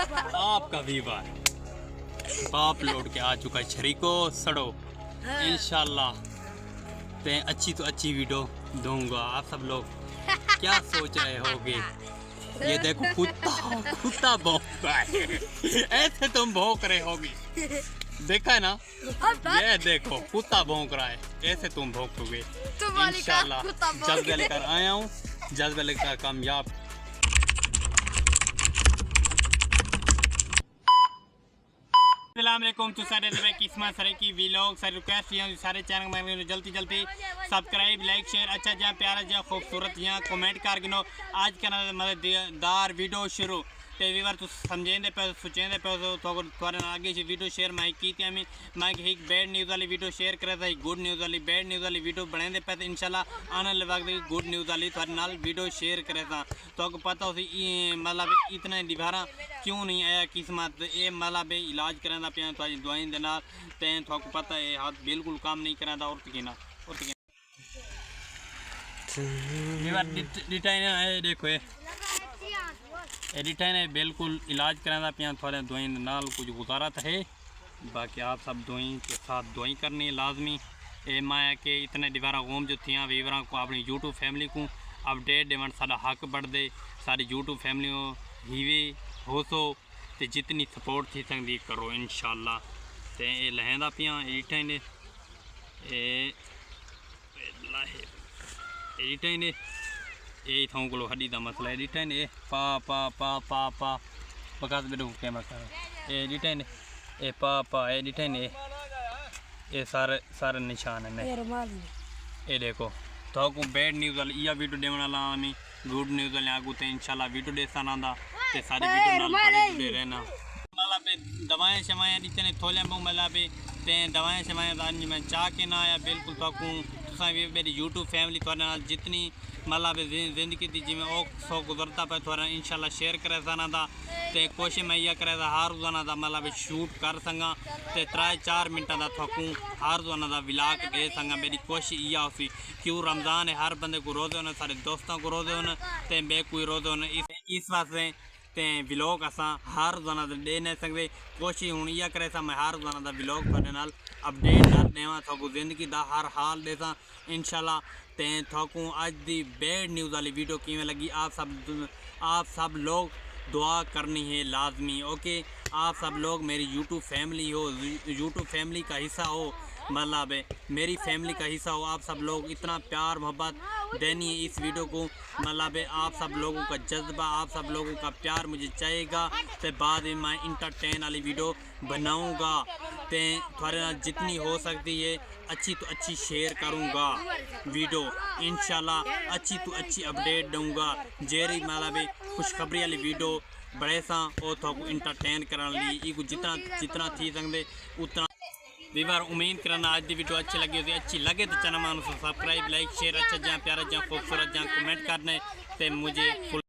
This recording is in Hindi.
आपका वीवर बाप लौट के आ चुका है शरीको सड़ो। इंशाल्लाह ते अच्छी तो अच्छी वीडियो दूंगा। आप सब लोग क्या सोच रहे होगे? ये देखो कुत्ता कुत्ता भौंक रहा है। ऐसे तुम भौंक रहे होगे, देखा है ना? ये देखो कुत्ता भौंक रहा है, ऐसे तुम भौंकोगे। इंशाल्लाह जज्बा लेकर आया हूँ, जज्बा लेकर कामयाब। अस्सलामुअलैकुम तो सारे किस्मत सारे की वीलॉग सारे रिक्वेस्ट यहाँ सारे चैनल में जल्दी जल्दी सब्सक्राइब लाइक शेयर अच्छा जहाँ प्यारा जहाँ खूबसूरत यहाँ कमेंट कर गिनो। आज का मजेदार वीडियो शुरू ते वीवर तो समझेंदे पे सोचेंदे पे तो थोड़े आगे से वीडियो शेयर मैं की थी। हमें मैं एक बैड न्यूज़ वाली वीडियो शेयर करा था, गुड न्यूज़ वाली बैड न्यूज़ वाली वीडियो बनाते पे इंशाल्लाह आने वाले वक्त गुड न्यूज़ वाली थोड़े नाल वीडियो शेयर करे था। तो आपको पता हो मतलब इतना दोबारा क्यों नहीं आया किस्मत ये मतलब इलाज कराना पे थोड़ी दवाई देना तो आपको पता है हाथ बिल्कुल काम नहीं कराता और देखो एडिटाइन है बिल्कुल इलाज कराना पे थोड़े दवाई नाल कुछ गुजारा है। बाकी आप सब दवाई के साथ दवाई करनी है लाजमी। ए मैं के इतने दोबारा गोम जो थी वीवरा को अपनी यूट्यूब फैमिली को अपडेट देवन सारा हक बढ़ दे। सारी यूट्यूब फैमिली हीवे हो सो ते जितनी सपोर्ट थी सकती करो इंशाल्लाह। ते ये लहंदा पिया एडिटाइन एडिटाइन ये थां को हड्डी का मसला एडिटाइन ए पा पा पा पा पा बकास बेटो कैमरा कर एडिटाइन ए पा पा एडिटाइन ये सारे निशान है ये देखो तो को बैड न्यूज़ वाली या वीडियो देने वाला हमें गुड न्यूज़ वाले आगू तो इंशाल्लाह वीडियो देसा ना ते सारी वीडियो नाल दे रहना। मतलब पे दवाएं शवाएं इतने थोले में मतलब पे दवाएं शवाएं दानी में चाह के ना आया बिल्कुल तो मेरी यूट्यूब फैमिली थोड़े जितनी मतलब जिंदगी थी जिमें ओ सो गुजरता पे थोड़ा इंशाल्लाह शेयर करे जाना था ते कोशिश मैं यह करे हर रोजाना था मतलब शूट कर संगा ते 3-4 मिनटा का थकूँ हर रोजाना का विलाग दे संगा। मेरी कोशिश यह होती क्यों रमज़ान है हर बंदे को रोजे होने सारे दोस्तों को रोजे होने ते मैं कोई रोजे होने इस वास्ते ते विलॉग असा हर रोजाना दे नहीं सकते। कोशिश हूँ यह करे मैं हर रोजाना का विलॉग थोड़े नाल अपडेट कर देवा थकू जिंदगी का हर हाल देसा इंशाल्लाह। ते थकू अज दी बैड न्यूज़ वाली वीडियो किमें लगी आप सब लोग दुआ करनी है लाजमी। ओके आप सब लोग मेरी यूट्यूब फैमिली हो, यूट्यूब फैमिली का हिस्सा हो, मतलब मेरी फैमिली का हिस्सा हो। आप सब लोग इतना प्यार मोहब्बत देनी है इस वीडियो को, मतलब आप सब लोगों का जज्बा आप सब लोगों का प्यार मुझे चाहिएगा। तो बाद में मैं इंटरटेन वाली वीडियो बनाऊंगा तो थोड़े जितनी हो सकती है अच्छी तो अच्छी शेयर करूंगा वीडियो इंशाल्लाह। अच्छी तो अच्छी अपडेट दूंगा जेरी मतलब खुशखबरी वाली वीडियो बड़े सा और तो इंटरटेन कराने लिए जितना थी सकते उतना। वीवर उम्मीद करना आज की वीडियो अच्छी लगी होती अच्छी लगे तो चैनल में सब्सक्राइब लाइक शेयर अच्छा जहाँ प्यारा जहाँ खूबसूरत जहाँ कमेंट करने ते मुझे